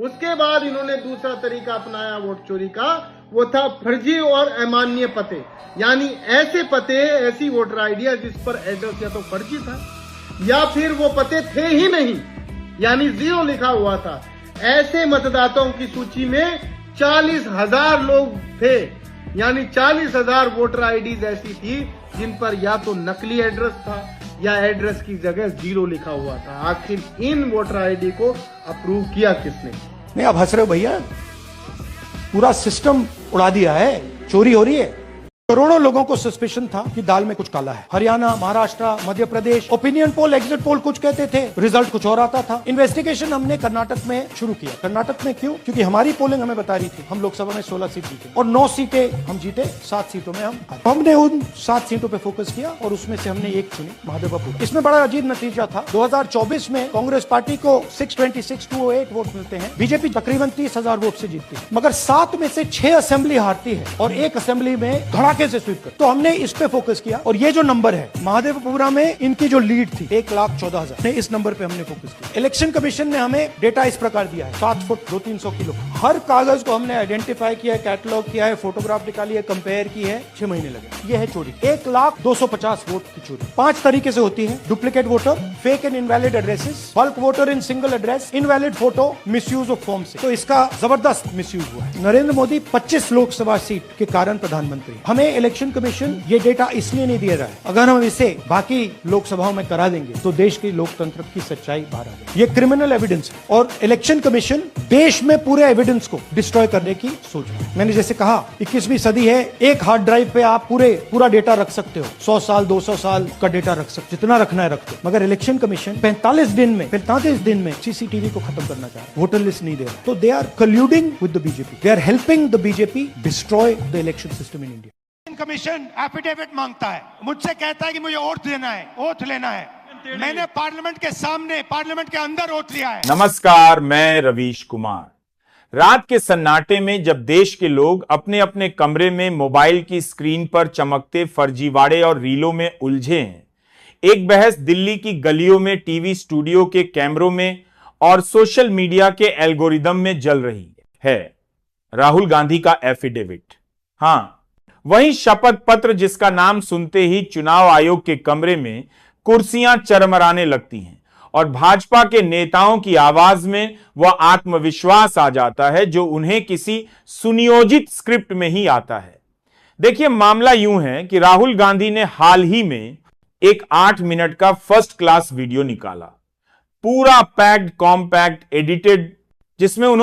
उसके बाद इन्होंने दूसरा तरीका अपनाया वोट चोरी का, वो था फर्जी और अमान्य पते, यानी ऐसे पते, ऐसी वोटर आईडिया जिस पर एड्रेस या तो फर्जी था या फिर वो पते थे ही नहीं, यानी 0 लिखा हुआ था। ऐसे मतदाताओं की सूची में 40,000 लोग थे, यानी 40,000 वोटर आईडीज ऐसी थी जिन पर या तो नकली एड्रेस था या एड्रेस की जगह 0 लिखा हुआ था। आखिर इन वोटर आईडी को अप्रूव किया किसने? नहीं, आप हंस रहे हो भैया, पूरा सिस्टम उड़ा दिया है, चोरी हो रही है। करोड़ों लोगों को सस्पेशन था कि दाल में कुछ काला है। Haryana, Maharashtra, Madhya Pradesh, opinion poll, exit poll कुछ कहते थे, रिजल्ट कुछ और आता था। इन्वेस्टिगेशन हमने कर्नाटक में शुरू किया। कर्नाटक में क्यों? क्योंकि हमारी पोलिंग हमें बता रही थी हम लोकसभा में 16 सीट जीते और 9 सीटें हम जीते, 7 सीटों में हमने उन 7 सीटों पे फोकस किया और उसमें से हमने एक चुनी, महादेवपुर। इसमें बड़ा अजीब नतीजा था। 2024 में कांग्रेस पार्टी को 626,208 वोट मिलते हैं, बीजेपी तकरीबन 30,000 वोट से जीतती है, मगर 7 में से 6 असेंबली हारती है और एक असेंबली में धड़ाके से स्वीप कर। तो हमने इस पे फोकस किया और ये जो नंबर है महादेवपुरा में, इनकी जो लीड थी 1,14,000, इस नंबर पे हमने फोकस किया। इलेक्शन कमीशन ने हमें डेटा इस प्रकार दिया है, 7 फुट 200-300 किलो। हर कागज को हमने आइडेंटिफाई किया, कैटलॉग किया है, फोटोग्राफ निकाली है, कंपेयर की है, 6 महीने लगे। ये है चोरी, 1,250 वोट की चोरी। 5 तरीके से होती है: duplicate voter, fake and invalid addresses, bulk voter in single address, invalid photo, misuse of form से। तो इसका जबरदस्त मिसयूज हुआ है। नरेंद्र मोदी 25 लोकसभा सीट के कारण प्रधानमंत्री। हमें इलेक्शन कमीशन ये डेटा इसलिए नहीं दे रहा है, अगर हम इसे बाकी लोकसभाओं में करा देंगे तो देश की लोकतंत्र की सच्चाई बाहर आ जाएगी। ये क्रिमिनल एविडेंस है और इलेक्शन कमीशन देश में पूरे एविडेंस को डिस्ट्रॉय करने की सोच रहा है। मैंने जैसे कहा 21वीं सदी है, एक हार्ड ड्राइव पे आप पूरा डेटा रख सकते हो, 100 साल 200 साल का डेटा रख सकते हो, जितना रखना है रख दो। मगर इलेक्शन कमीशन 45 दिन में सीसीटीवी को खत्म करना चाह रहा है, वोटर लिस्ट नहीं दे रहा। तो they are colluding with the BJP, they are helping the BJP destroy the election system in India. Commission affidavit मांगता है, मुझसे कहता है कि मुझे ओथ लेना है। मैंने पार्लियामेंट के सामने, पार्लियामेंट के अंदर ओथ लिया है। नमस्कार, मैं रवीश कुमार। रात के सन्नाटे में जब देश के लोग अपने अपने कमरे में मोबाइल की स्क्रीन पर चमकते फर्जीवाड़े और रीलों में उलझे हैं, एक बहस दिल्ली की गलियों में, टीवी स्टूडियो के कैमरों में और सोशल मीडिया के एल्गोरिदम में जल रही है। राहुल गांधी का एफिडेविट, हाँ वही शपथ पत्र जिसका नाम सुनते ही चुनाव आयोग के कमरे में कुर्सियां चरमराने लगती हैं और भाजपा के नेताओं की आवाज में वह आत्मविश्वास आ जाता है जो उन्हें किसी सुनियोजित स्क्रिप्ट में ही आता है। देखिए, मामला यूं है कि राहुल गांधी ने हाल ही में एक 8 मिनट का फर्स्ट क्लास वीडियो निकाला, पूरा पैक्ड, कॉम्पैक्ट, एडिटेड, जिसमें उन्होंने